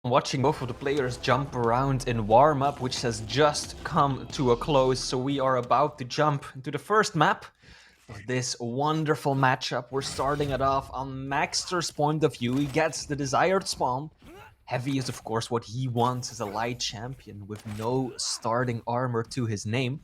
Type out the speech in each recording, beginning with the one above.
Watching both of the players jump around in warm-up, which has just come to a close, so we are about to jump into the first map of this wonderful matchup. We're starting it off on Maxter's point of view. He gets the desired spawn. Heavy is, of course, what he wants as a light champion with no starting armor to his name.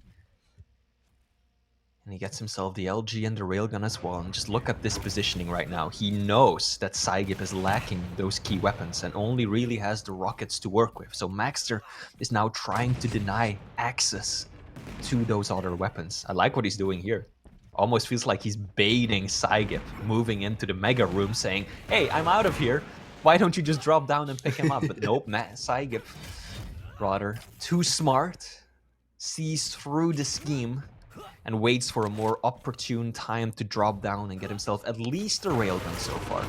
And he gets himself the LG and the railgun as well. And just look at this positioning right now. He knows that Zygip is lacking those key weapons and only really has the rockets to work with. So Maxter is now trying to deny access to those other weapons. I like what he's doing here. Almost feels like he's baiting Zygip, moving into the mega room, saying, hey, I'm out of here. Why don't you just drop down and pick him up? But nope, Zygip, rather too smart, sees through the scheme, and waits for a more opportune time to drop down and get himself at least a railgun so far.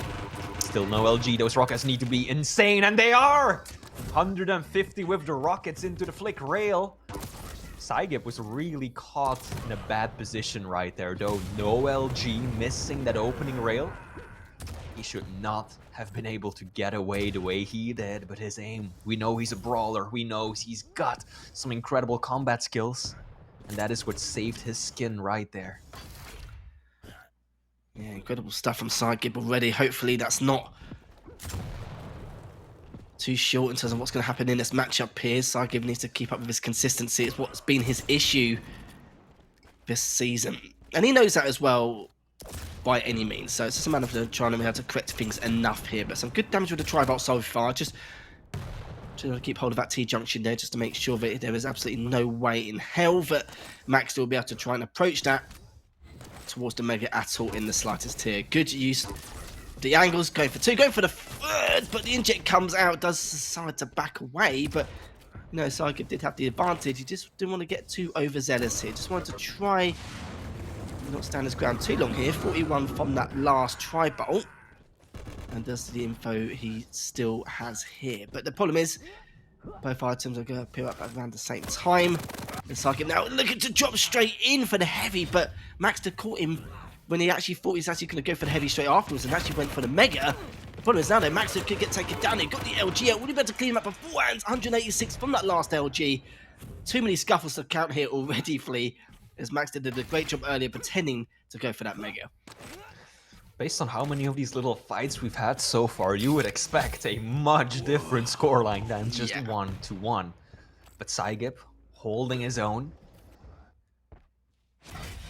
Still no LG, those rockets need to be insane, and they are! 150 with the rockets into the flick rail. Zygip was really caught in a bad position right there, though. No LG, missing that opening rail. He should not have been able to get away the way he did, but his aim, we know he's a brawler, we know he's got some incredible combat skills. And that is what saved his skin right there. Yeah, incredible stuff from psygib already. Hopefully that's not too short in terms of what's going to happen in this matchup here. Psygib needs to keep up with his consistency. It's what's been his issue this season. And he knows that as well by any means. So it's just a matter of trying to be able to correct things enough here. But some good damage with the tri-bolt so far. Just trying to keep hold of that T-junction there just to make sure that there is absolutely no way in hell that Maxter will be able to try and approach that towards the Mega at all in the slightest tier. Good use of the angles, going for two, going for the third, but the inject comes out, does decide to back away, but you know, Zygip did have the advantage. He just didn't want to get too overzealous here. Just wanted to try not stand his ground too long here. 41 from that last tri-bolt. And that's the info he still has here. But the problem is, both items are going to appear up at around the same time. And Zygip now looking to drop straight in for the heavy, but Maxter caught him when he actually thought he was actually going to go for the heavy straight afterwards and actually went for the mega. The problem is now that Maxter could get taken down. He got the LG out. Would he better clean him up beforehand? 186 from that last LG. Too many scuffles to count here already, Flea, as Maxter did a great job earlier pretending to go for that mega. Based on how many of these little fights we've had so far, you would expect a much different scoreline than just 1-1. But Zygip holding his own.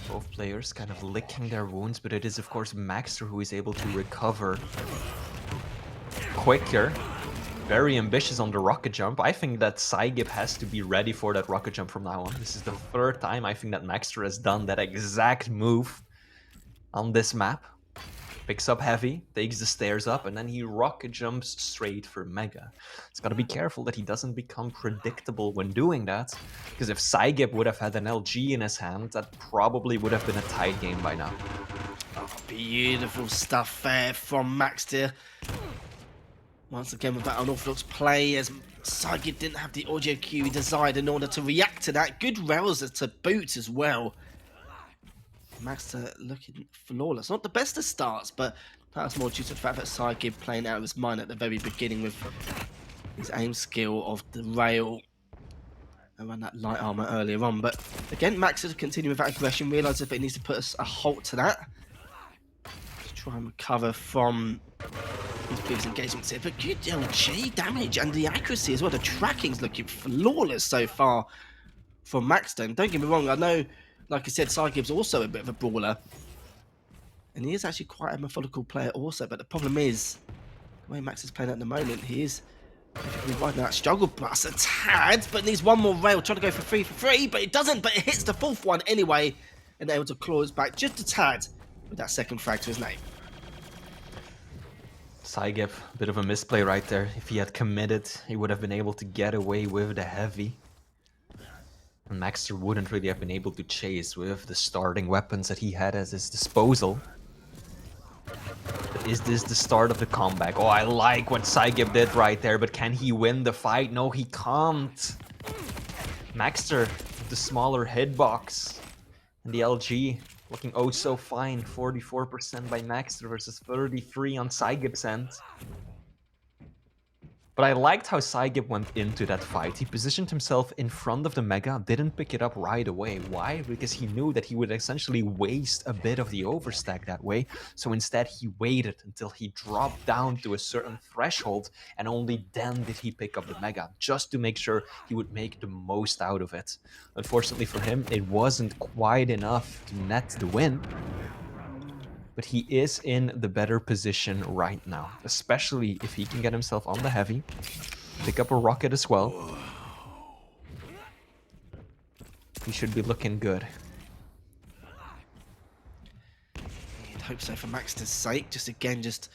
Both players kind of licking their wounds, but it is of course Maxter who is able to recover quicker. Very ambitious on the rocket jump. I think that Zygip has to be ready for that rocket jump from now on. This is the third time I think that Maxter has done that exact move on this map. Picks up heavy, takes the stairs up, and then he rocket jumps straight for mega. He's got to be careful that he doesn't become predictable when doing that, because if Zygip would have had an LG in his hand, that probably would have been a tight game by now. Oh, beautiful stuff there from Maxter. Once again with that unorthodox play, as Zygip didn't have the audio cue he desired in order to react to that. Good rails to boot as well. Maxter looking flawless. Not the best of starts, but that's more due to the fact that Psygib playing out of his mind at the very beginning with his aim skill of the rail around that light armor earlier on. But again, Maxter continue with that aggression, realises that he needs to put a halt to that. To try and recover from his previous engagements here. But good LG damage and the accuracy as well. The tracking's looking flawless so far from Maxter. And don't get me wrong, I know, like I said, Zygip's also a bit of a brawler. And he is actually quite a methodical player also. But the problem is, the way Max is playing at the moment, he is riding that struggle bus a tad, but needs one more rail, trying to go for free, but it doesn't, but it hits the fourth one anyway, and able to claw his back just a tad with that second frag to his name. Zygip, a bit of a misplay right there. If he had committed, he would have been able to get away with the heavy. And Maxter wouldn't really have been able to chase with the starting weapons that he had at his disposal. But is this the start of the comeback? Oh, I like what Zygip did right there, but can he win the fight? No, he can't. Maxter, the smaller hitbox. And the LG looking oh so fine. 44% by Maxter versus 33 on Zygip's end. But I liked how psygib went into that fight. He positioned himself in front of the Mega, didn't pick it up right away. Why? Because he knew that he would essentially waste a bit of the overstack that way. So instead he waited until he dropped down to a certain threshold, and only then did he pick up the Mega, just to make sure he would make the most out of it. Unfortunately for him, it wasn't quite enough to net the win. But he is in the better position right now, especially if he can get himself on the heavy, pick up a rocket as well. He should be looking good. You'd hope so for Maxter's sake. Just again, just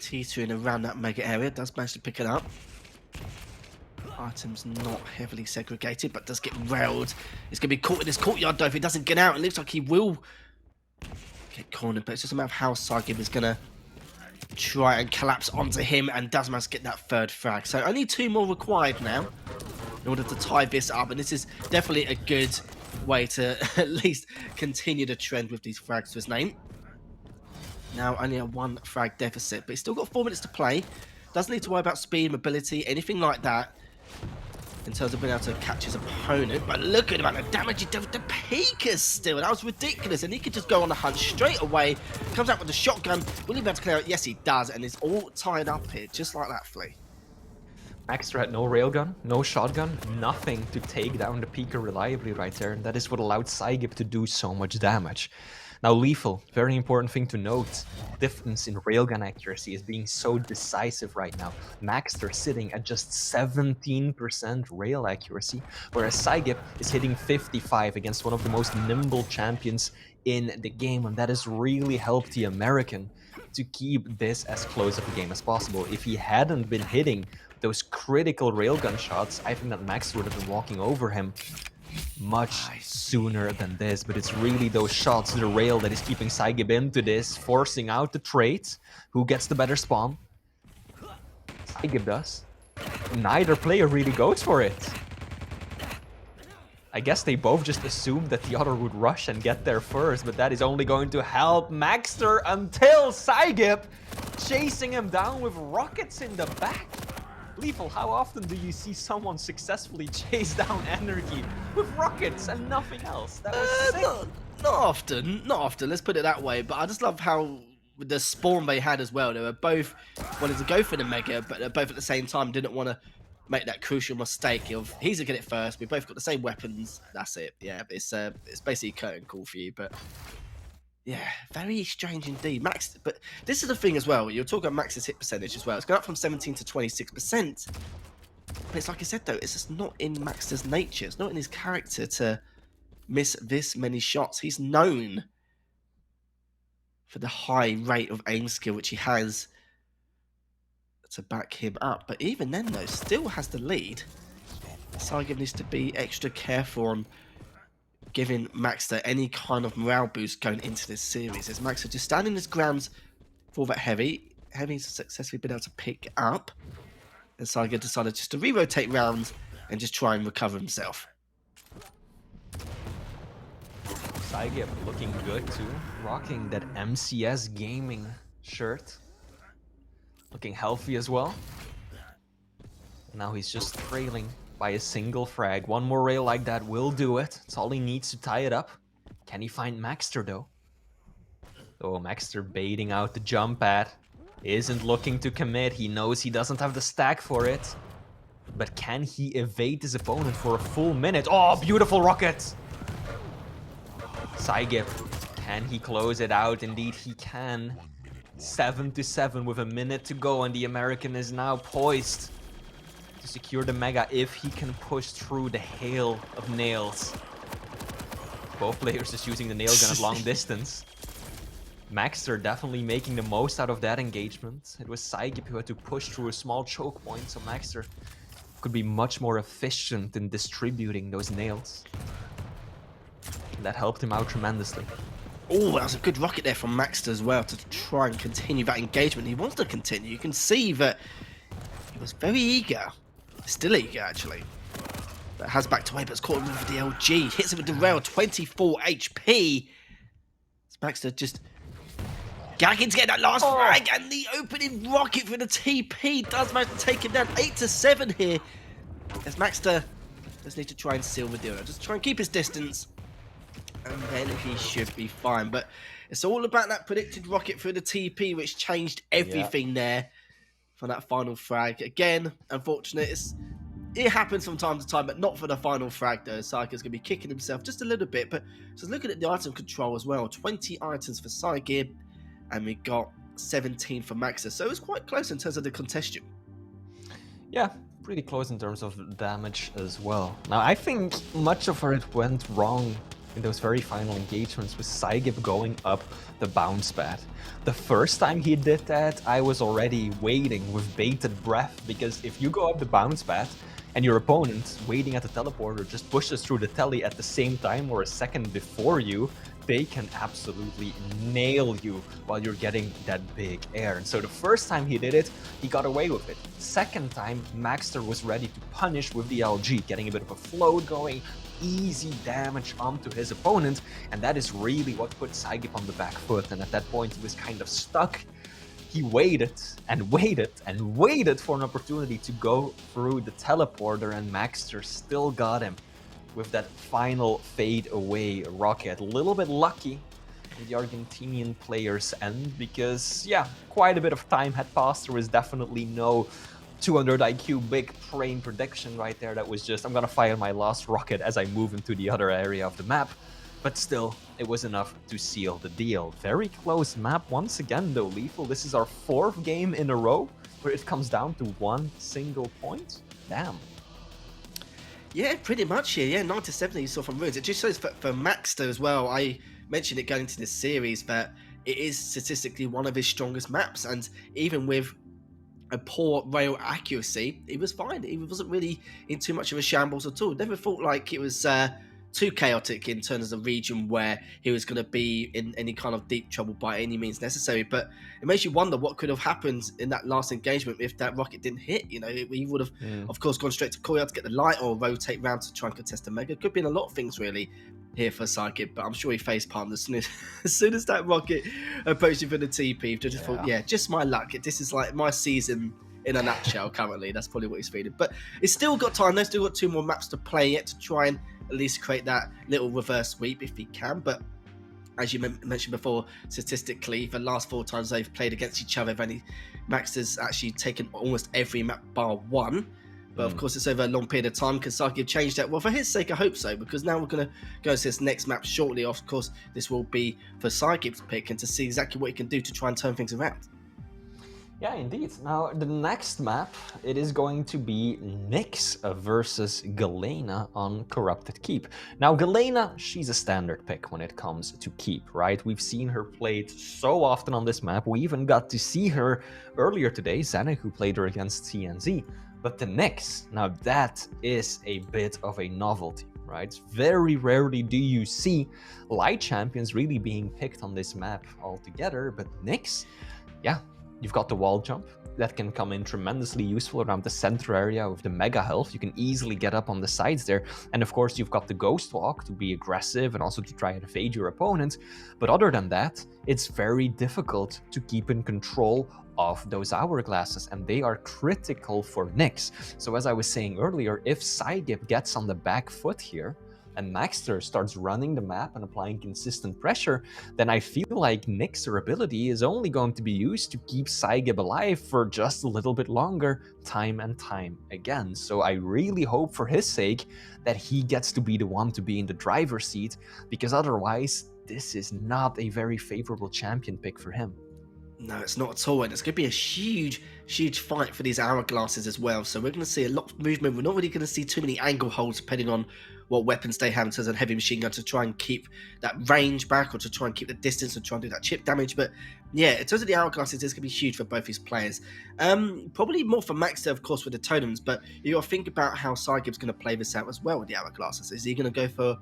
teetering around that Mega area. Does manage to pick it up. Items not heavily segregated, but does get railed. He's going to be caught in this courtyard though if he doesn't get out. It looks like he will get cornered, but it's just a matter of how psygib is going to try and collapse onto him, and does manage to get that third frag. So only 2 more required now in order to tie this up, and this is definitely a good way to at least continue the trend with these frags to his name. Now only a 1 frag deficit, but he's still got 4 minutes to play. Doesn't need to worry about speed, mobility, anything like that in terms of being able to catch his opponent. But look at him, the damage he did with the peekers still. That was ridiculous. And he could just go on the hunt straight away. Comes out with a shotgun. Will he be able to clear it? Yes, he does. And it's all tied up here, just like that, Flea. Maxter had no railgun, no shotgun, nothing to take down the peeker reliably right there. And that is what allowed psygib to do so much damage. Now lethal, very important thing to note. Difference in railgun accuracy is being so decisive right now. Maxter sitting at just 17% rail accuracy, whereas psygib is hitting 55 against one of the most nimble champions in the game, and that has really helped the American to keep this as close of a game as possible. If he hadn't been hitting those critical railgun shots, I think that Maxter would have been walking over him much sooner than this, but it's really those shots to the rail that is keeping psygib into this, forcing out the trade. Who gets the better spawn? psygib does. Neither player really goes for it. I guess they both just assumed that the other would rush and get there first, but that is only going to help Maxter until psygib chasing him down with rockets in the back. Lethal, how often do you see someone successfully chase down energy with rockets and nothing else? That was sick. Not often, not often, let's put it that way. But I just love how with the spawn they had as well, they were both wanted to go for the Mega, but they both at the same time didn't want to make that crucial mistake of he's gonna get it first. We both got the same weapons. That's it. Yeah, it's basically curtain call for you, but yeah, very strange indeed. Max, but this is the thing as well. You're talking about Max's hit percentage as well. It's gone up from 17 to 26%. But it's like I said though, it's just not in Maxter's nature. It's not in his character to miss this many shots. He's known for the high rate of aim skill which he has to back him up. But even then though, still has the lead. psygib needs to be extra careful on giving Maxter any kind of morale boost going into this series. As Maxter just standing his ground for that heavy. Heavy's successfully been able to pick up. And psygib decided just to re-rotate rounds and just try and recover himself. psygib looking good too, rocking that MCS gaming shirt. Looking healthy as well. Now he's just trailing by a single frag. One more rail like that will do it. It's all he needs to tie it up. Can he find Maxter though? Oh, Maxter baiting out the jump pad. Isn't looking to commit. He knows he doesn't have the stack for it. But can he evade his opponent for a full minute? Oh, beautiful rocket! psygib, can he close it out? Indeed he can. 7-7 with a minute to go, and the American is now poised to secure the Mega if he can push through the hail of nails. Both players just using the nail gun at long distance. Maxter definitely making the most out of that engagement. It was psygib who had to push through a small choke point, so Maxter could be much more efficient in distributing those nails. And that helped him out tremendously. Oh, that was a good rocket there from Maxter as well to try and continue that engagement. He wants to continue. You can see that he was very eager. Still eager, actually. But has backed away, but it's caught him with the LG. Hits him with the rail, 24 HP. Maxter just Gaggin's getting that last Oh. frag, and the opening rocket for the TP does manage to take him down 8-7 here. As Maxter just need to try and seal the deal. Just try and keep his distance, and then he should be fine. But it's all about that predicted rocket through the TP, which changed everything there for that final frag. Again, unfortunate. It happens from time to time, but not for the final frag, though. Psygib's going to be kicking himself just a little bit. But just looking at the item control as well, 20 items for Zygip, and we got 17 for Maxter. So it was quite close in terms of the contestation. Yeah, pretty close in terms of damage as well. Now, I think much of it went wrong in those very final engagements with Zygip going up the bounce pad. The first time he did that, I was already waiting with bated breath, because if you go up the bounce pad and your opponent waiting at the teleporter just pushes through the telly at the same time or a second before you, they can absolutely nail you while you're getting that big air. And so the first time he did it, he got away with it. Second time, Maxter was ready to punish with the LG, getting a bit of a float going, easy damage onto his opponent, and that is really what put Zygip on the back foot. And at that point, he was kind of stuck. He waited and waited and waited for an opportunity to go through the teleporter, and Maxter still got him with that final fade away rocket. A little bit lucky in the Argentinian player's end, because yeah, quite a bit of time had passed. There was definitely no 200 IQ big brain prediction right there. That was just, I'm gonna fire my last rocket as I move into the other area of the map. But still, it was enough to seal the deal. Very close map once again though, Lethal. This is our 4th game in a row where it comes down to one single point. Damn. Yeah, pretty much here. Yeah, 9-7 you saw from Ruins. It just shows for Maxter as well. I mentioned it going into this series that it is statistically one of his strongest maps, and even with a poor rail accuracy, he was fine. He wasn't really in too much of a shambles at all. Never felt like it was too chaotic in terms of the region where he was going to be in any kind of deep trouble by any means necessary. But it makes you wonder what could have happened in that last engagement if that rocket didn't hit. You know, he would have, of course, gone straight to courtyard to get the light, or rotate round to try and contest the mega. It could have been a lot of things really here for Zygip, but I'm sure he face palmed as soon as that rocket approached him for the TP. Just thought, yeah, just my luck. This is like my season in a nutshell currently. That's probably what he's feeling. But it's still got time. They've still got 2 more maps to play yet to try and at least create that little reverse sweep if he can. But as you mentioned before, statistically, the last 4 times they've played against each other, Maxter's actually taken almost every map bar 1. But of course, it's over a long period of time. Can Zygip change that? Well, for his sake, I hope so, because now we're going to go to this next map shortly. Of course, this will be for Zygip's pick, and to see exactly what he can do to try and turn things around. Yeah, indeed. Now, the next map, it is going to be Nyx versus Galena on Corrupted Keep. Now, Galena, she's a standard pick when it comes to Keep, right? We've seen her played so often on this map. We even got to see her earlier today, Zenek, who played her against CNZ. But the Nyx, now that is a bit of a novelty, right? Very rarely do you see light champions really being picked on this map altogether, but Nyx, yeah, you've got the wall jump that can come in tremendously useful around the center area with the mega health. You can easily get up on the sides there. And of course, you've got the ghost walk to be aggressive and also to try and evade your opponent. But other than that, it's very difficult to keep in control of those hourglasses, and they are critical for Nyx. So as I was saying earlier, if Zygip gets on the back foot here, and Maxter starts running the map and applying consistent pressure, then I feel like Nyx's ability is only going to be used to keep Zygip alive for just a little bit longer, time and time again. So I really hope for his sake that he gets to be the one to be in the driver's seat, because otherwise this is not a very favorable champion pick for him. No, it's not at all, and it's going to be a huge fight for these hourglasses as well. So we're going to see a lot of movement. We're not really going to see too many angle holds depending on what weapons they have in terms of heavy machine gun to try and keep that range back, or to try and keep the distance and try and do that chip damage. But yeah, in terms of the hourglasses, it's going to be huge for both these players. Probably more for Maxter, of course, with the totems, but you got to think about how Zygip's going to play this out as well with the hourglasses. Is he going to go for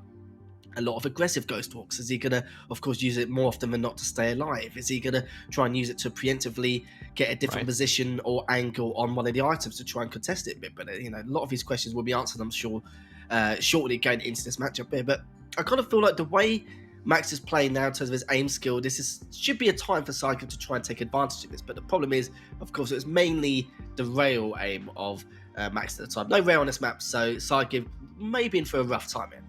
a lot of aggressive ghost walks? Is he going to, of course, use it more often than not to stay alive? Is he going to try and use it to preemptively get a different position or angle on one of the items to try and contest it a bit? But, you know, a lot of these questions will be answered, I'm sure, shortly going into this matchup here. But I kind of feel like the way Max is playing now in terms of his aim skill. Should be a time for psygib to try and take advantage of this. But the problem is, of course, it was mainly the rail aim of Max at the time. No rail on this map, so psygib may be in for a rough time here.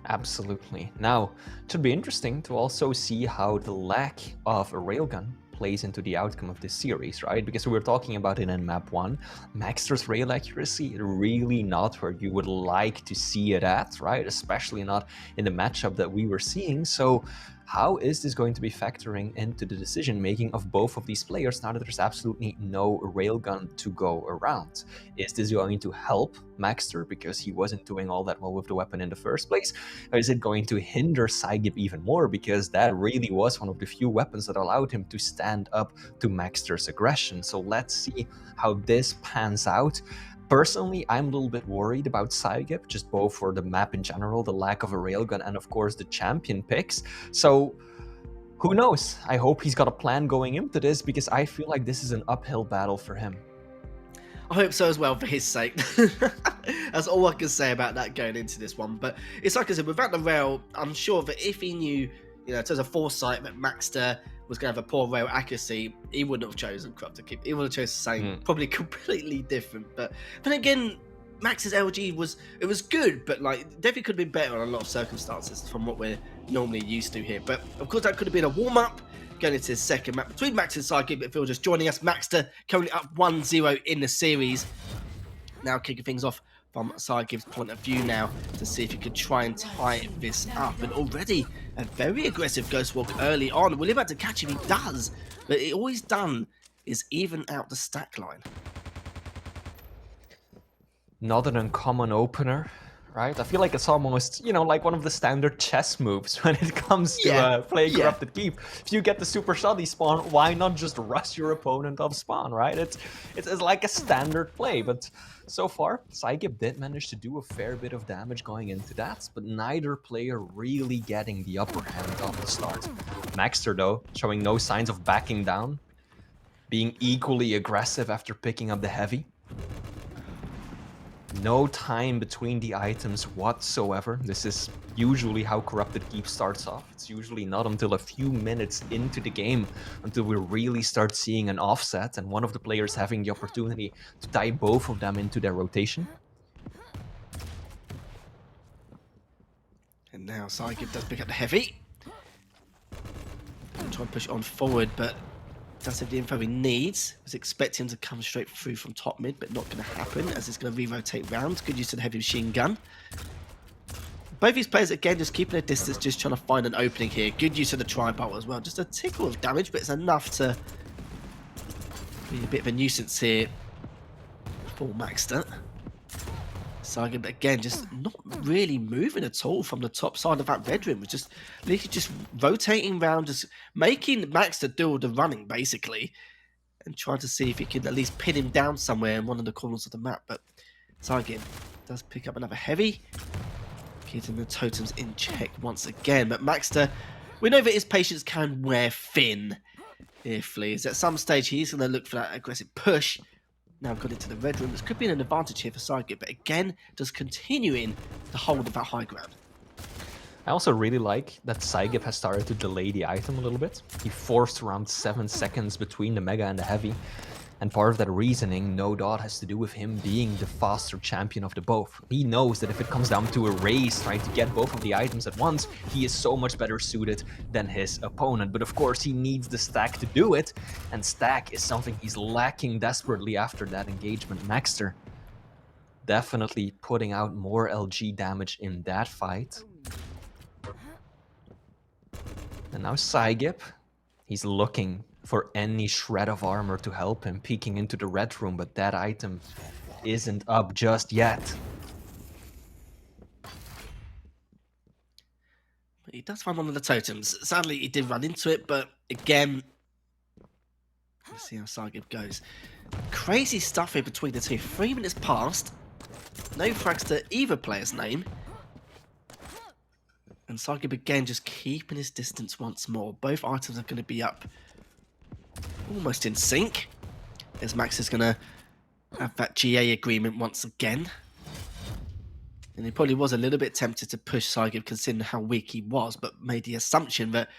Absolutely. Now, it should be interesting to also see how the lack of a railgun plays into the outcome of this series, right? Because we were talking about it in map 1, Maxter's rail accuracy really not where you would like to see it at, right? Especially not in the matchup that we were seeing. So how is this going to be factoring into the decision making of both of these players now that there's absolutely no railgun to go around? Is this going to help Maxter because he wasn't doing all that well with the weapon in the first place? Or is it going to hinder psygib even more because that really was one of the few weapons that allowed him to stand up to Maxter's aggression? So let's see how this pans out. Personally, I'm a little bit worried about psygib, just both for the map in general, the lack of a railgun, and of course the champion picks. So who knows? I hope he's got a plan going into this, because I feel like this is an uphill battle for him. I hope so as well, for his sake. That's all I can say about that going into this one. But it's like I said, without the rail, I'm sure that if he knew, in terms of foresight, that Maxter was going to have a poor rail accuracy, he wouldn't have chosen Corrupted Keep. He would have chosen something probably completely different. But then again, Max's LG was good, but like definitely could have been better on a lot of circumstances from what we're normally used to here. But of course, that could have been a warm-up going into his second map between Max and psygib. If you're just joining us, Maxter currently up 1-0 in the series. Now kicking things off from psygib's point of view now to see if he could try and tie this up. And already a very aggressive Ghost Walk early on. Will he about to catch him? He does. But all he's done is even out the stack line. Not an uncommon opener, right? I feel like it's almost, like one of the standard chess moves when it comes to playing Corrupted Keep. If you get the super shoddy spawn, why not just rush your opponent off spawn, right? It's like a standard play, but so far, psygib did manage to do a fair bit of damage going into that, but neither player really getting the upper hand off the start. Maxter, though, showing no signs of backing down, being equally aggressive after picking up the heavy. No time between the items whatsoever. This is usually how Corrupted Keep starts off. It's usually not until a few minutes into the game until we really start seeing an offset and one of the players having the opportunity to tie both of them into their rotation. And now psygib does pick up the heavy. Try and push on forward, but does have the info he needs. Was expecting him to come straight through from top mid, but not going to happen as it's going to re-rotate round. Good use of the heavy machine gun. Both these players, again, just keeping a distance, just trying to find an opening here. Good use of the tri-bolt as well. Just a tickle of damage, but it's enough to be a bit of a nuisance here for Maxter. psygib, again, just not really moving at all from the top side of that red room. Just literally just rotating around, just making Maxter do all the running, basically, and trying to see if he can at least pin him down somewhere in one of the corners of the map. But Zygip does pick up another heavy, keeping the totems in check once again. But Maxter, we know that his patience can wear thin here, Fleas. At some stage, he's going to look for that aggressive push. Now got into the red room. This could be an advantage here for Zygip, but again, just continuing to hold that high ground. I also really like that Zygip has started to delay the item a little bit. He forced around 7 seconds between the Mega and the Heavy. And part of that reasoning, no doubt, has to do with him being the faster champion of the both. He knows that if it comes down to a race, trying to get both of the items at once, he is so much better suited than his opponent. But of course, he needs the stack to do it, and stack is something he's lacking desperately after that engagement. Maxter definitely putting out more LG damage in that fight. And now Zygip, he's looking for any shred of armor to help him, peeking into the red room, but that item isn't up just yet. He does find one of the totems. Sadly, he did run into it, but again, let's see how Zygip goes. Crazy stuff here between the two. 3 minutes passed. No frags to either player's name. And Zygip again just keeping his distance once more. Both items are going to be up almost in sync, as Max is going to have that GA agreement once again. And he probably was a little bit tempted to push Zygip considering how weak he was, but made the assumption that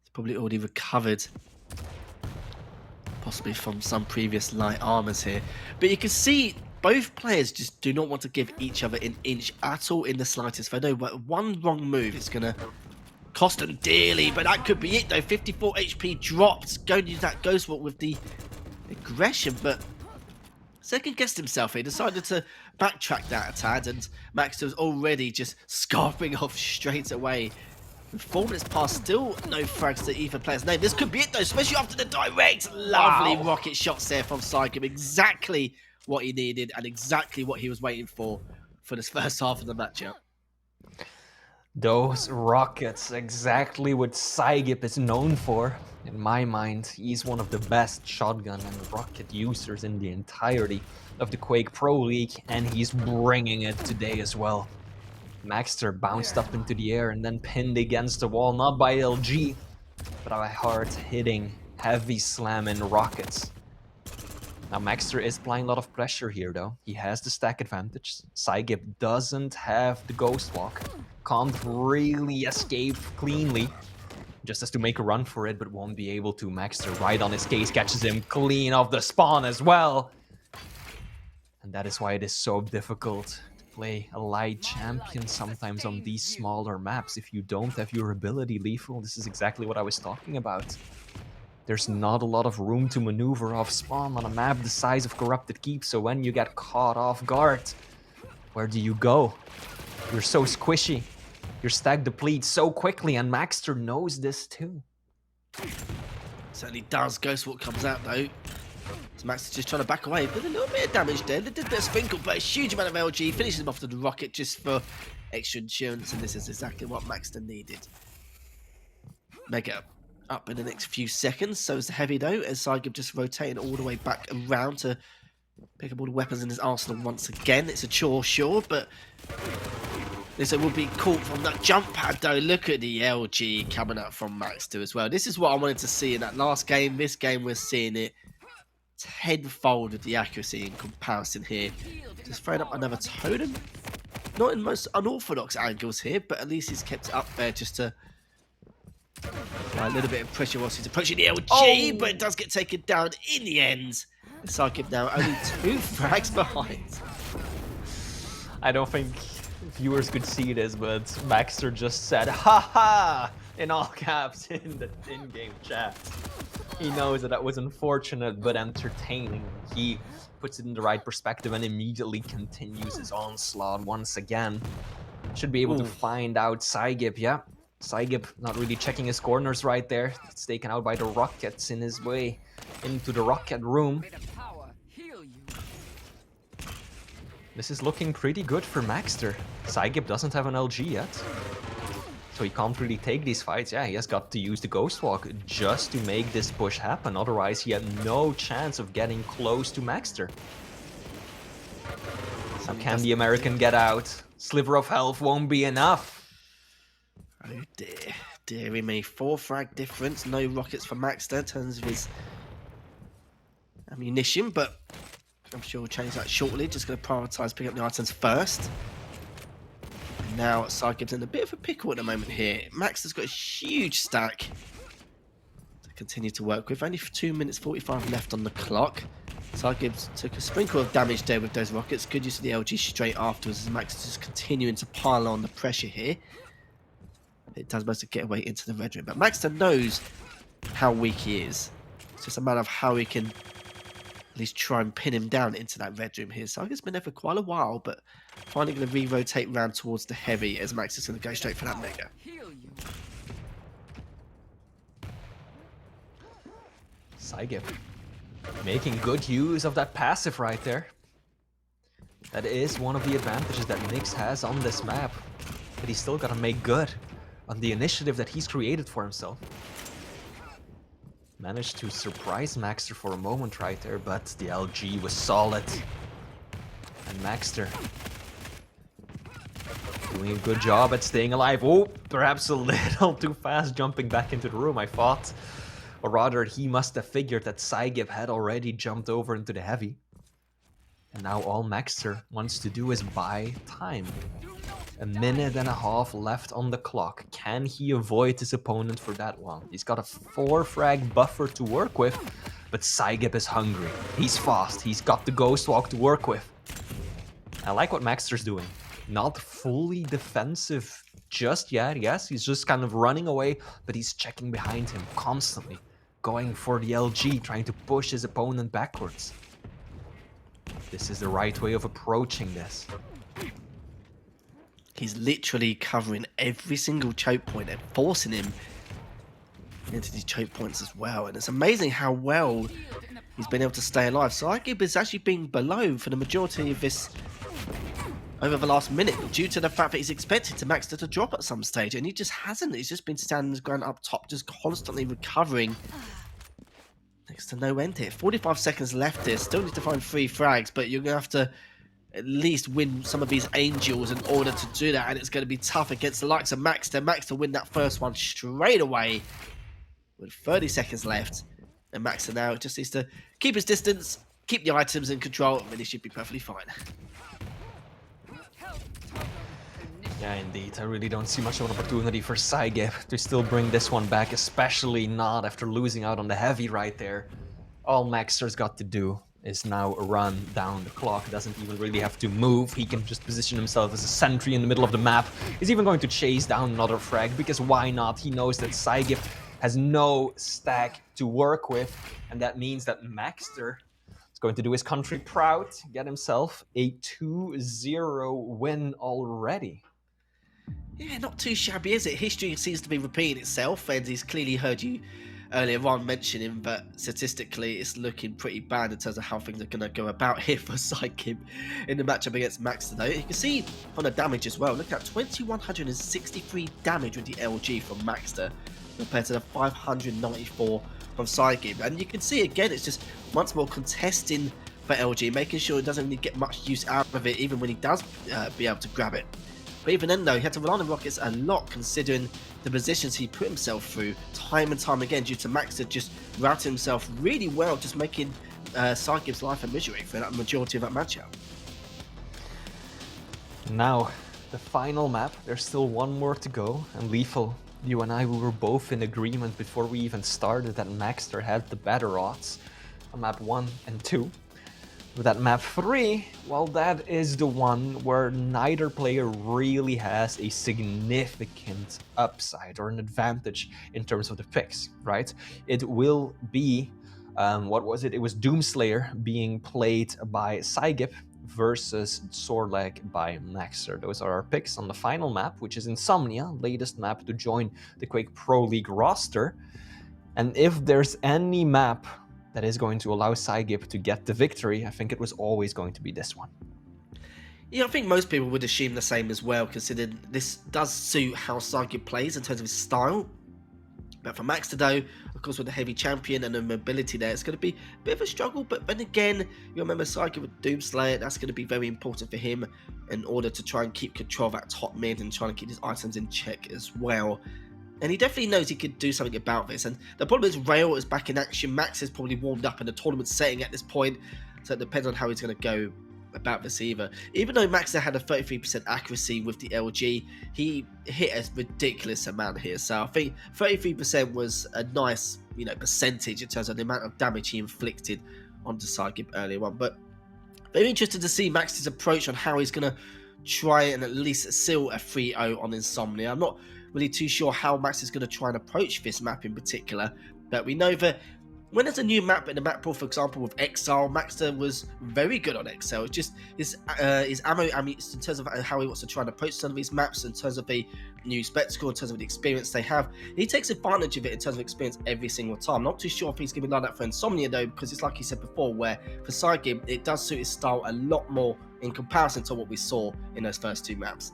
he's probably already recovered possibly from some previous light armors here. But you can see both players just do not want to give each other an inch at all in the slightest. They know one wrong move is going to cost them dearly, but that could be it though. 54 HP dropped. Going to use that Ghost Walk with the aggression, but second guessed himself. He decided to backtrack that a tad, and Maxter was already just scarfing off straight away. With 4 minutes past, still no frags to either player's name. This could be it though, especially after the direct. Lovely rocket shots there from Zygip. Exactly what he needed and exactly what he was waiting for this first half of the matchup. Those rockets, exactly what Zygip is known for. In my mind, he's one of the best shotgun and rocket users in the entirety of the Quake Pro League, and he's bringing it today as well. Maxter bounced up into the air and then pinned against the wall, not by LG, but by hard-hitting, heavy slamming rockets. Now Maxter is applying a lot of pressure here though. He has the stack advantage. Zygip doesn't have the Ghost Walk. Can't really escape cleanly. Just has to make a run for it, but won't be able to. Maxter right on his case, catches him clean off the spawn as well. And that is why it is so difficult to play a light champion sometimes on these smaller maps. If you don't have your ability lethal, this is exactly what I was talking about. There's not a lot of room to maneuver off spawn on a map the size of Corrupted Keep, so when you get caught off guard, where do you go? You're so squishy. Your stack depletes so quickly, and Maxter knows this too. Certainly does. Ghost Walk comes out though. So Maxter's just trying to back away, but a little bit of damage there. A little bit of sprinkle, but a huge amount of LG. Finishes him off to the rocket just for extra insurance, and this is exactly what Maxter needed. Mega up in the next few seconds. So is the Heavy though, as Psygib just rotating all the way back around to pick up all the weapons in his arsenal once again. It's a chore, sure, but this will be caught from that jump pad though. Look at the LG coming up from Maxter as well. This is what I wanted to see in that last game. This game we're seeing it tenfold with the accuracy in comparison here. Just throwing up another totem. Not in most unorthodox angles here, but at least he's kept it up there just to a little bit of pressure whilst he's approaching the LG, but it does get taken down in the end. Zygip now only 2 frags behind. I don't think viewers could see this, but Maxter just said, "Ha in all caps in the in-game chat. He knows that was unfortunate, but entertaining. He puts it in the right perspective and immediately continues his onslaught once again. Should be able to find out Zygip, yeah. Zygip not really checking his corners right there. It's taken out by the rockets in his way into the rocket room. This is looking pretty good for Maxter. Zygip doesn't have an LG yet, so he can't really take these fights. Yeah, he has got to use the Ghost Walk just to make this push happen. Otherwise, he had no chance of getting close to Maxter. So can the American get out? Sliver of health won't be enough. Oh dear, dearie me. 4 frag difference, no rockets for Maxter in terms of his ammunition, but I'm sure we'll change that shortly. Just going to prioritise picking up the items first. And now Zygip's in a bit of a pickle at the moment here. Maxter's got a huge stack to continue to work with. Only 2 minutes 45 left on the clock. Zygip took a sprinkle of damage there with those rockets. Good use of the LG straight afterwards as Maxter's just continuing to pile on the pressure here. It does most to get away into the red room, but Maxter knows how weak he is. It's just a matter of how he can at least try and pin him down into that red room here. So Zygip's been there for quite a while, but finally going to re-rotate round towards the heavy as Maxter's going to go straight for that mega. Zygip making good use of that passive right there. That is one of the advantages that Nyx has on this map, but he's still got to make good on the initiative that he's created for himself. Managed to surprise Maxter for a moment right there, but the LG was solid. And Maxter doing a good job at staying alive. Oh, perhaps a little too fast jumping back into the room, I thought. Or rather, he must have figured that Zygip had already jumped over into the heavy. Now all Maxter wants to do is buy time. A minute and a half left on the clock. Can he avoid his opponent for that long? He's got a 4 frag buffer to work with, but Zygip is hungry. He's fast. He's got the Ghost Walk to work with. I like what Maxter's doing. Not fully defensive just yet. Yes, he's just kind of running away, but he's checking behind him constantly. Going for the LG, trying to push his opponent backwards. This is the right way of approaching this. He's literally covering every single choke point and forcing him into these choke points as well. And it's amazing how well he's been able to stay alive. So Zygip has actually been below for the majority of this over the last minute due to the fact that he's expected to Maxter to drop at some stage, and he just hasn't. He's just been standing his ground up top, just constantly recovering. Next to no end here. 45 seconds left here. Still need to find 3 frags, but you're going to have to at least win some of these angels in order to do that, and it's going to be tough against the likes of Maxter. Maxter win that first one straight away with 30 seconds left, and Maxter now just needs to keep his distance, keep the items in control, and he should be perfectly fine. Yeah, indeed. I really don't see much of an opportunity for Psygib to still bring this one back, especially not after losing out on the heavy right there. All Maxter's got to do is now run down the clock. Doesn't even really have to move. He can just position himself as a sentry in the middle of the map. He's even going to chase down another frag, because why not? He knows that Zygip has no stack to work with, and that means that Maxter is going to do his country proud, get himself a 2-0 win already. Yeah, not too shabby, is it? History seems to be repeating itself, and he's clearly heard you earlier on mention him, but statistically it's looking pretty bad in terms of how things are going to go about here for Zygip in the matchup against Maxter, though. You can see on the damage as well. Look at 2163 damage with the LG from Maxter compared to the 594 from Zygip. And you can see again, it's just once more contesting for LG, making sure it doesn't really get much use out of it, even when he does be able to grab it. But even then, though, he had to rely on the rockets a lot, considering the positions he put himself through time and time again, due to Maxter just routing himself really well, just making Zygip's life a misery for that majority of that matchup. Now, the final map. There's still one more to go, and Lethal, you and I, we were both in agreement before we even started that Maxter had the better odds on map 1 and 2. With that map 3, well, that is the one where neither player really has a significant upside or an advantage in terms of the picks, right? It will be, what was it? It was Doomslayer being played by Zygip versus Sorlag by Maxter. Those are our picks on the final map, which is Insomnia, latest map to join the Quake Pro League roster. And if there's any map that is going to allow Zygip to get the victory, I think it was always going to be this one. Yeah, I think most people would assume the same as well, considering this does suit how Zygip plays in terms of his style. But for Maxter, though, of course, with the heavy champion and the mobility there, it's going to be a bit of a struggle. But then again, you remember Zygip with Doomslayer, that's going to be very important for him in order to try and keep control of that top mid and trying to keep his items in check as well. And he definitely knows he could do something about this. And the problem is Rail is back in action. Max is probably warmed up in the tournament setting at this point. So it depends on how he's going to go about this either. Even though Maxter had a 33% accuracy with the LG, he hit a ridiculous amount here. So I think 33% was a nice, percentage in terms of the amount of damage he inflicted onto Zygip earlier on. But very interested to see Maxter's approach on how he's going to try and at least seal a 3-0 on Insomnia. I'm not really too sure how Max is going to try and approach this map in particular, but we know that when there's a new map in the map pool, for example with Exile, Maxter was very good on Exile. It's just his ammo in terms of how he wants to try and approach some of these maps, in terms of the new spectacle, in terms of the experience they have. He takes advantage of it in terms of experience every single time. Not too sure if he's going to be like that for Insomnia, though, because it's like he said before, where for Zygip, it does suit his style a lot more in comparison to what we saw in those first 2 maps.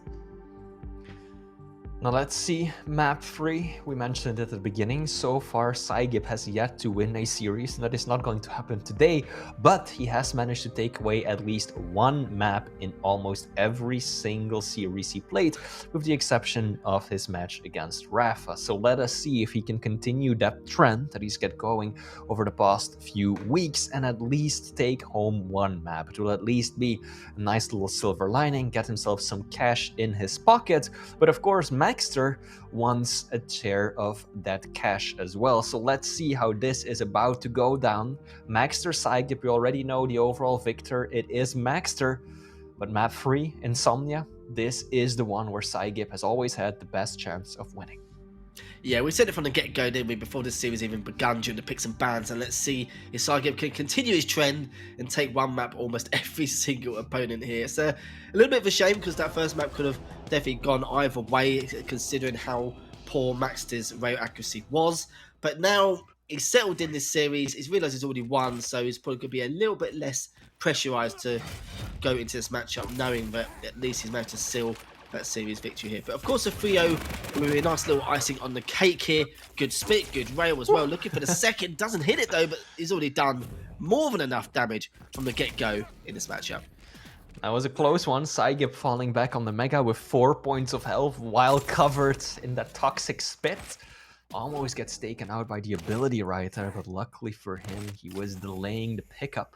Now let's see, map 3, we mentioned it at the beginning, so far Zygip has yet to win a series, and that is not going to happen today, but he has managed to take away at least one map in almost every single series he played, with the exception of his match against Rafa. So let us see if he can continue that trend that he's got going over the past few weeks and at least take home one map. It will at least be a nice little silver lining, get himself some cash in his pocket, but of course Maxter wants a share of that cash as well. So let's see how this is about to go down. Maxter, Zygip, we already know the overall victor. It is Maxter. But map 3, Insomnia, this is the one where Zygip has always had the best chance of winning. Yeah, we said it from the get-go, didn't we, before this series even begun during the picks and bans, and let's see if Zygip can continue his trend and take one map almost every single opponent here. It's a little bit of a shame because that first map could have definitely gone either way, considering how poor Maxter's rail accuracy was. But now he's settled in this series, he's realised he's already won, so he's probably going to be a little bit less pressurised to go into this matchup, knowing that at least he's managed to seal that series victory here. But of course, a 3-0 with a nice little icing on the cake here. Good spit, good rail as well. Looking for the second, doesn't hit it though, but he's already done more than enough damage from the get-go in this matchup. That was a close one. Zygip falling back on the Mega with 4 points of health while covered in that toxic spit. Almost gets taken out by the ability right there, but luckily for him, he was delaying the pickup.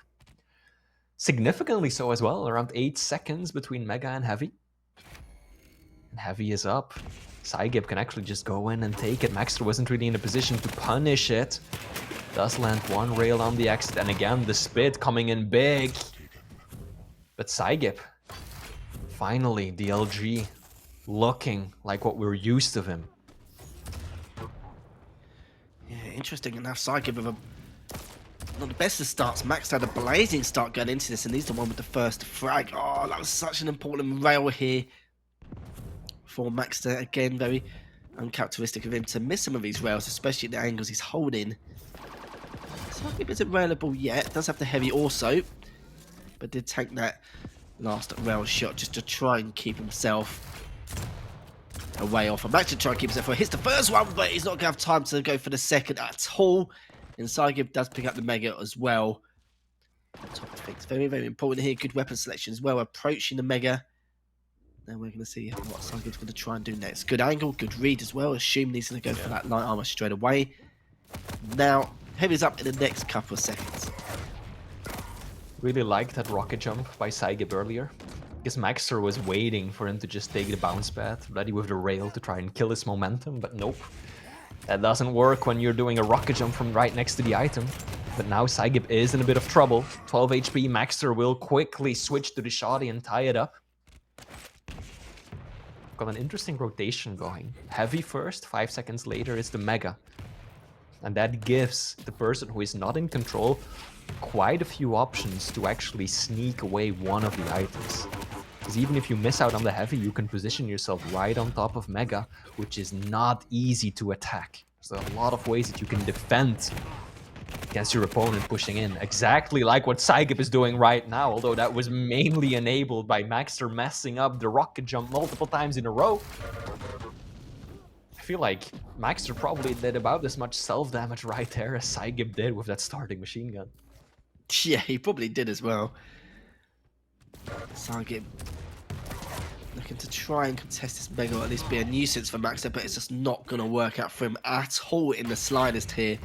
Significantly so as well, around 8 seconds between Mega and Heavy. And Heavy is up. Zygip can actually just go in and take it. Maxter wasn't really in a position to punish it. Does land one rail on the exit, and again the spit coming in big. But Zygip, finally the LG looking like what we're used to him. Yeah, interesting enough, Zygip with not the best of starts. Max had a blazing start going into this, and he's the one with the first frag. Oh, that was such an important rail here for Maxter. Again, very uncharacteristic of him to miss some of these rails, especially the angles he's holding. Zygip isn't railable yet. Does have the heavy also, but did take that last rail shot just to try and keep himself away off. And Maxter try and keep himself away. Hits the first one, but he's not going to have time to go for the second at all. And Zygip does pick up the Mega as well. On top of things, very, very important here. Good weapon selection as well. Approaching the Mega. Now we're going to see what Zygip's going to try and do next. Good angle, good read as well. Assuming he's going to go for that light armor straight away. Now, Heavy's up in the next couple of seconds. Really liked that rocket jump by Zygip earlier. Because Maxter was waiting for him to just take the bounce pad, ready with the rail to try and kill his momentum, but nope. That doesn't work when you're doing a rocket jump from right next to the item. But now Zygip is in a bit of trouble. 12 HP, Maxter will quickly switch to the shoddy and tie it up. Got an interesting rotation going. Heavy first, 5 seconds later is the Mega. And that gives the person who is not in control quite a few options to actually sneak away one of the items. Because even if you miss out on the Heavy, you can position yourself right on top of Mega, which is not easy to attack. There's a lot of ways that you can defend against your opponent pushing in. Exactly like what Zygip is doing right now, although that was mainly enabled by Maxter messing up the rocket jump multiple times in a row. I feel like Maxter probably did about as much self-damage right there as Zygip did with that starting machine gun. Yeah, he probably did as well. Zygip looking to try and contest this Mega, or at least be a nuisance for Maxter, but it's just not going to work out for him at all in the slightest here.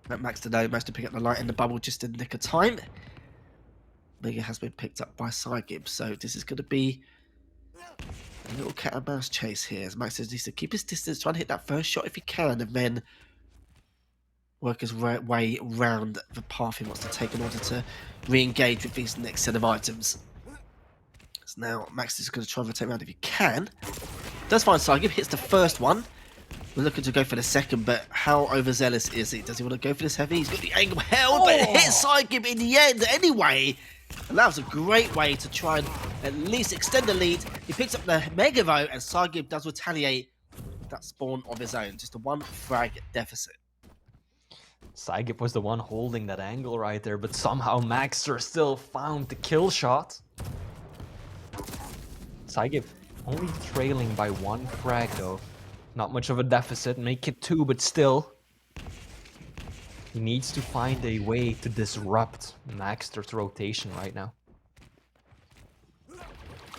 But Maxter though managed to pick up the light in the bubble just in the nick of time. Mega has been picked up by Zygip, so this is going to be a little cat and mouse chase here, as Maxter needs to keep his distance, try and hit that first shot if he can, and then work his way around the path he wants to take in order to re-engage with these next set of items. So now Maxter's going to try and rotate around if he can. Does find Zygip, hits the first one. We're looking to go for the second, but how overzealous is he? Does he want to go for this Heavy? He's got the angle held, but it hits Zygip in the end anyway. And that was a great way to try and at least extend the lead. He picks up the Mega though, and Zygip does retaliate with that spawn of his own. Just a one frag deficit. Zygip was the one holding that angle right there, but somehow Maxter still found the kill shot. Zygip Only trailing by 1 frag though. Not much of a deficit, make it 2, but still. He needs to find a way to disrupt Maxter's rotation right now.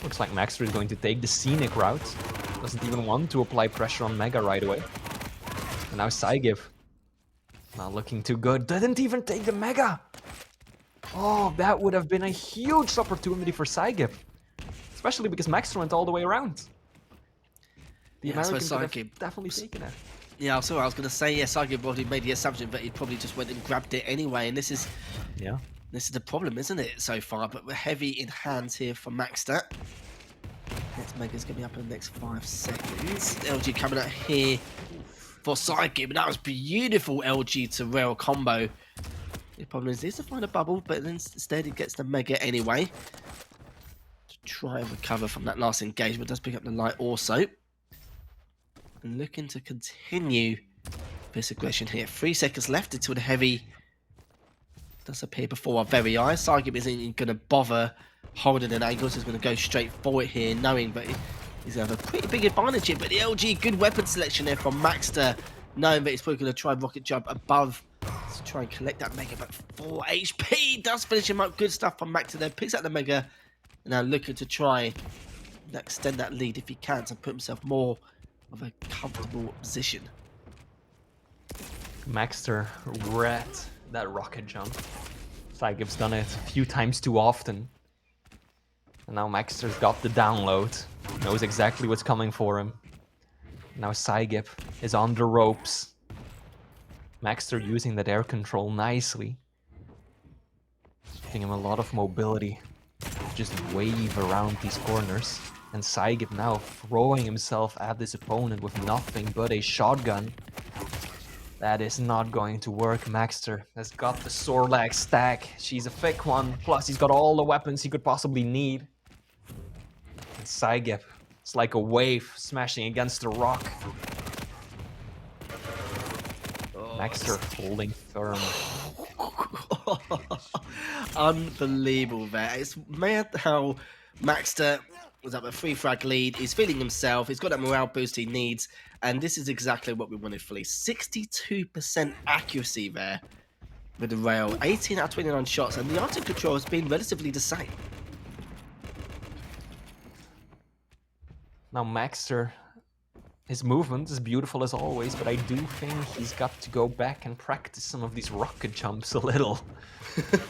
Looks like Maxter is going to take the scenic route. Doesn't even want to apply pressure on Mega right away. And now Psygib. Not looking too good. Didn't even take the Mega! Oh, that would have been a huge opportunity for Zygip. Especially because Maxter went all the way around. The American could have definitely taken it. Yeah, so I was going to say, yes, Zygip already made the assumption that he probably just went and grabbed it anyway. And this is the problem, isn't it, so far? But we're heavy in hands here for Maxter. Next Mega's going to be up in the next 5 seconds. LG coming out here for Zygip. That was beautiful LG to rail combo. The problem is to find a bubble, but then instead he gets the Mega anyway. To try and recover from that last engagement. Does pick up the light also. And looking to continue this aggression here. 3 seconds left until the heavy does appear before our very eyes. Zygip isn't going to bother holding an angle, so he's going to go straight for it here, knowing that he's going to have a pretty big advantage here. But the LG, good weapon selection there from Maxter, knowing that he's probably going to try rocket jump above to try and collect that Mega. But 4 HP does finish him up. Good stuff from Maxter there. Picks up the Mega, and now looking to try and extend that lead if he can to put himself more of a comfortable position. Maxter read that rocket jump. Zygip's done it a few times too often. And now Maxter's got the download. Knows exactly what's coming for him. Now Zygip is on the ropes. Maxter using that air control nicely. Giving him a lot of mobility. Just wave around these corners. And Zygip now throwing himself at this opponent with nothing but a shotgun. That is not going to work. Maxter has got the Sorlag stack. She's a thick one. Plus, he's got all the weapons he could possibly need. And Zygip, it's like a wave smashing against a rock. Maxter holding firm. Unbelievable there. It's mad how Maxter was up a 3 frag lead. He's feeling himself. He's got that morale boost he needs. And this is exactly what we wanted for Lee. 62% accuracy there with the rail. 18 out of 29 shots. And the art of control has been relatively the same. Now Maxter, his movement is beautiful as always, but I do think he's got to go back and practice some of these rocket jumps a little.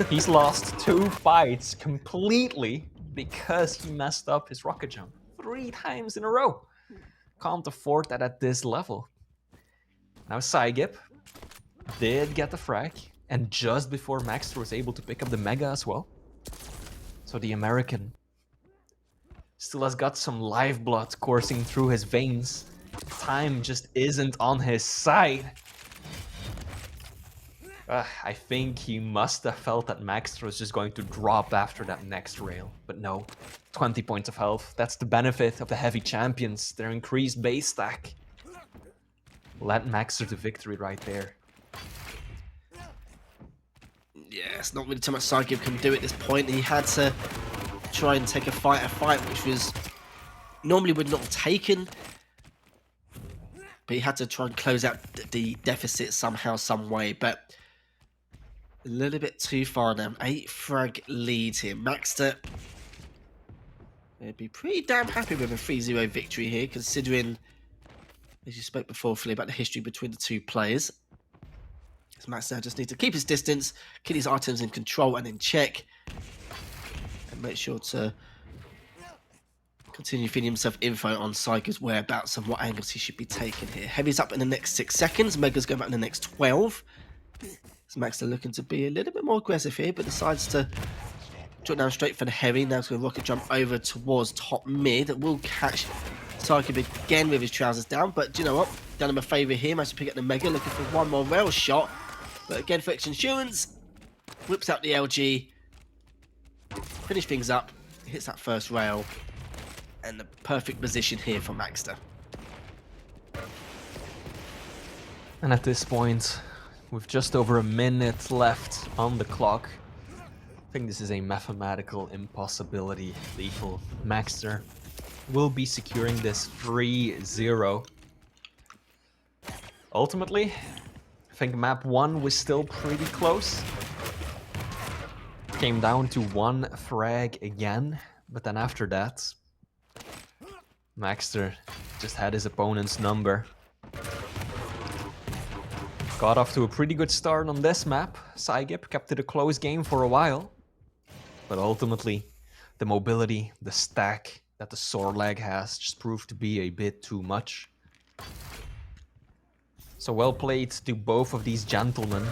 He's lost 2 fights completely because he messed up his rocket jump 3 times in a row. Can't afford that at this level. Now Zygip did get the frag, and just before Maxter was able to pick up the Mega as well. So the American still has got some lifeblood coursing through his veins. Time just isn't on his side. I think he must have felt that Maxter was just going to drop after that next rail. But no, 20 points of health. That's the benefit of the heavy champions. Their increased base stack. Led Maxter to victory right there. Yeah, it's not really too much Zygip can do at this point. He had to try and take a fight, which was normally would not have taken. But he had to try and close out the deficit somehow, some way. But a little bit too far now. 8 frag lead here. Maxter would be pretty damn happy with a 3-0 victory here, considering, as you spoke before, Philly, about the history between the 2 players. So Maxter just needs to keep his distance, keep his items in control and in check, and make sure to continue feeding himself info on Zygip's whereabouts and what angles he should be taking here. Heavy's up in the next 6 seconds. Mega's going back in the next 12. So Maxter looking to be a little bit more aggressive here, but decides to drop down straight for the heavy. Now he's going to rocket jump over towards top mid. That will catch Zygip again with his trousers down. But do you know what? Done him a favour here. Managed to pick up the Mega, looking for one more rail shot. But again, for extra insurance, whips out the LG. Finish things up. Hits that first rail. And the perfect position here for Maxter. And at this point, with just over a minute left on the clock, I think this is a mathematical impossibility. Lethal Maxter will be securing this 3-0. Ultimately, I think map 1 was still pretty close. Came down to 1 frag again, but then after that, Maxter just had his opponent's number. Got off to a pretty good start on this map. Zygip kept it a close game for a while, but ultimately, the mobility, the stack that the Sorlag has just proved to be a bit too much. So well played to both of these gentlemen,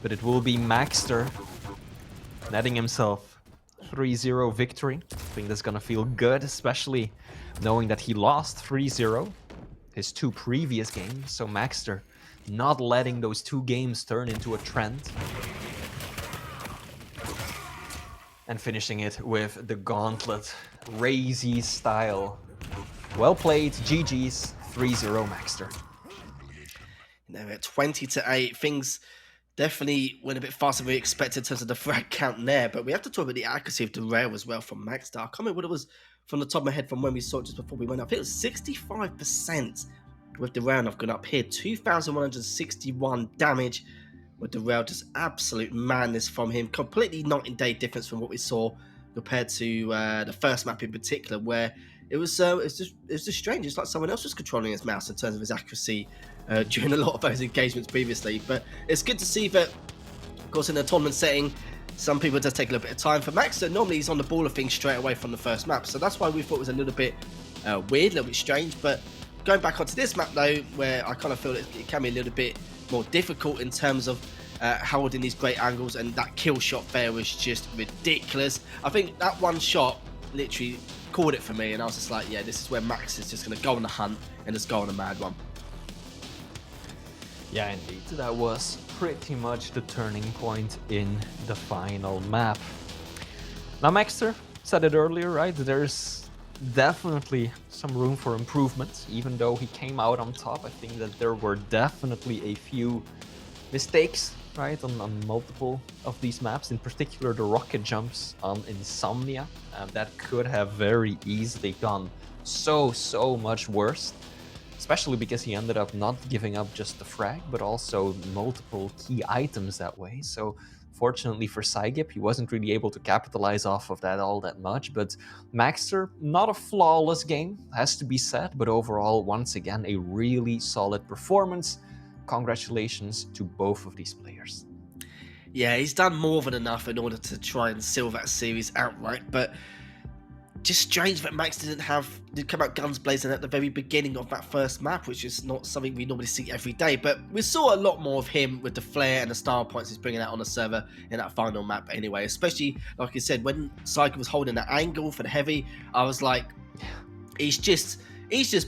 but it will be Maxter netting himself 3-0 victory. I think that's gonna feel good, especially knowing that he lost 3-0 his 2 previous games. So Maxter not letting those 2 games turn into a trend. And finishing it with the gauntlet, Razy style. Well played, GG's, 3-0 Maxter. Now at 20-8, things definitely went a bit faster than we expected in terms of the frag count there, but we have to talk about the accuracy of the rail as well from Maxter. I can't remember what it was from the top of my head from when we saw it just before we went up. I think it was 65% with the round I've gone up here, 2,161 damage with the rail, just absolute madness from him. Completely night and day difference from what we saw compared to the first map in particular, where it was just strange. It's like someone else was controlling his mouse in terms of his accuracy during a lot of those engagements previously. But it's good to see that, of course, in a tournament setting, some people just take a little bit of time. For Maxter, normally he's on the ball of things straight away from the first map, so that's why we thought it was a little bit weird, a little bit strange. But going back onto this map though, where I kind of feel it can be a little bit more difficult in terms of holding these great angles, and that kill shot there was just ridiculous. I think that one shot literally called it for me, and I was just like, yeah, this is where Max is just going to go on the hunt and just go on a mad one. Yeah, indeed. That was pretty much the turning point in the final map. Now, Maxter said it earlier, right? There's definitely some room for improvement. Even though he came out on top, I think that there were definitely a few mistakes, right, on multiple of these maps, in particular the rocket jumps on Insomnia. That could have very easily gone so much worse, especially because he ended up not giving up just the frag, but also multiple key items that way. So fortunately for Zygip, he wasn't really able to capitalize off of that all that much. But Maxter, not a flawless game, has to be said, but overall, once again, a really solid performance. Congratulations to both of these players. Yeah, he's done more than enough in order to try and seal that series outright, but just strange that Max didn't come out guns blazing at the very beginning of that first map, which is not something we normally see every day. But we saw a lot more of him with the flair and the style points he's bringing out on the server in that final map anyway. Especially, like you said, when Psygib was holding that angle for the heavy, I was like, he's just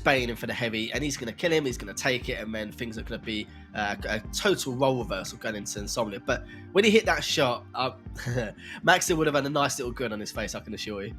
baiting him for the heavy, and he's going to kill him, he's going to take it, and then things are going to be a total role reversal going into Insomnia. But when he hit that shot, Maxter would have had a nice little grin on his face, I can assure you.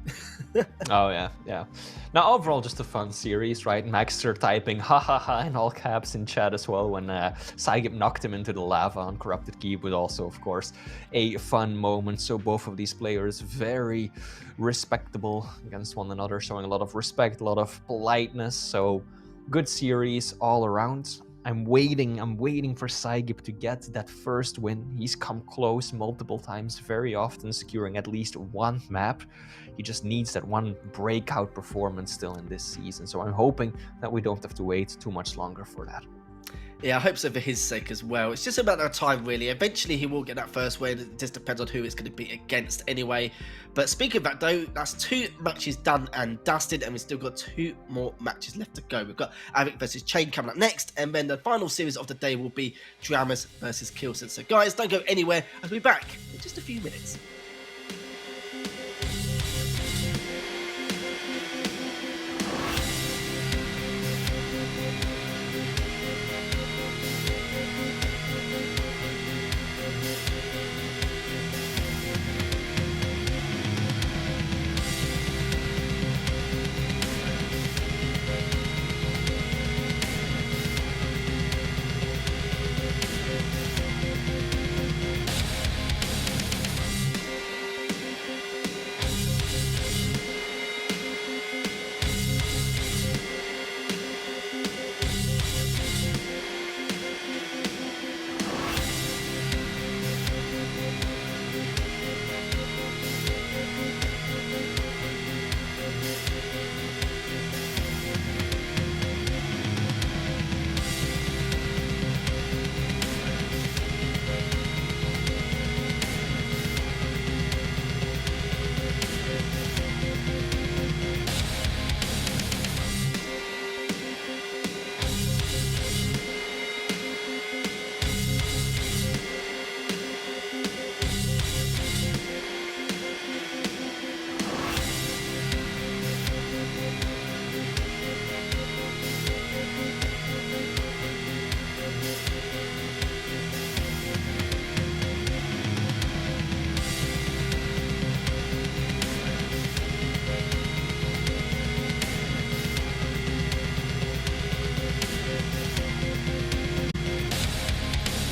Oh, yeah. Now, overall, just a fun series, right? Maxter typing ha ha ha in all caps in chat as well when Zygip knocked him into the lava on Corrupted Key, but also, of course, a fun moment. So both of these players very respectable against one another, showing a lot of respect, a lot of politeness. So good series all around. I'm waiting for Zygip to get that first win. He's come close multiple times, very often securing at least one map. He just needs that one breakout performance still in this season. So I'm hoping that we don't have to wait too much longer for that. Yeah, I hope so for his sake as well. It's just a matter of time, really. Eventually, he will get that first win. It just depends on who it's going to be against anyway. But speaking of that, though, that's 2 matches done and dusted, and we've still got 2 more matches left to go. We've got Avic versus Chain coming up next, and then the final series of the day will be Dramas versus Kilson. So, guys, don't go anywhere. I'll be back in just a few minutes.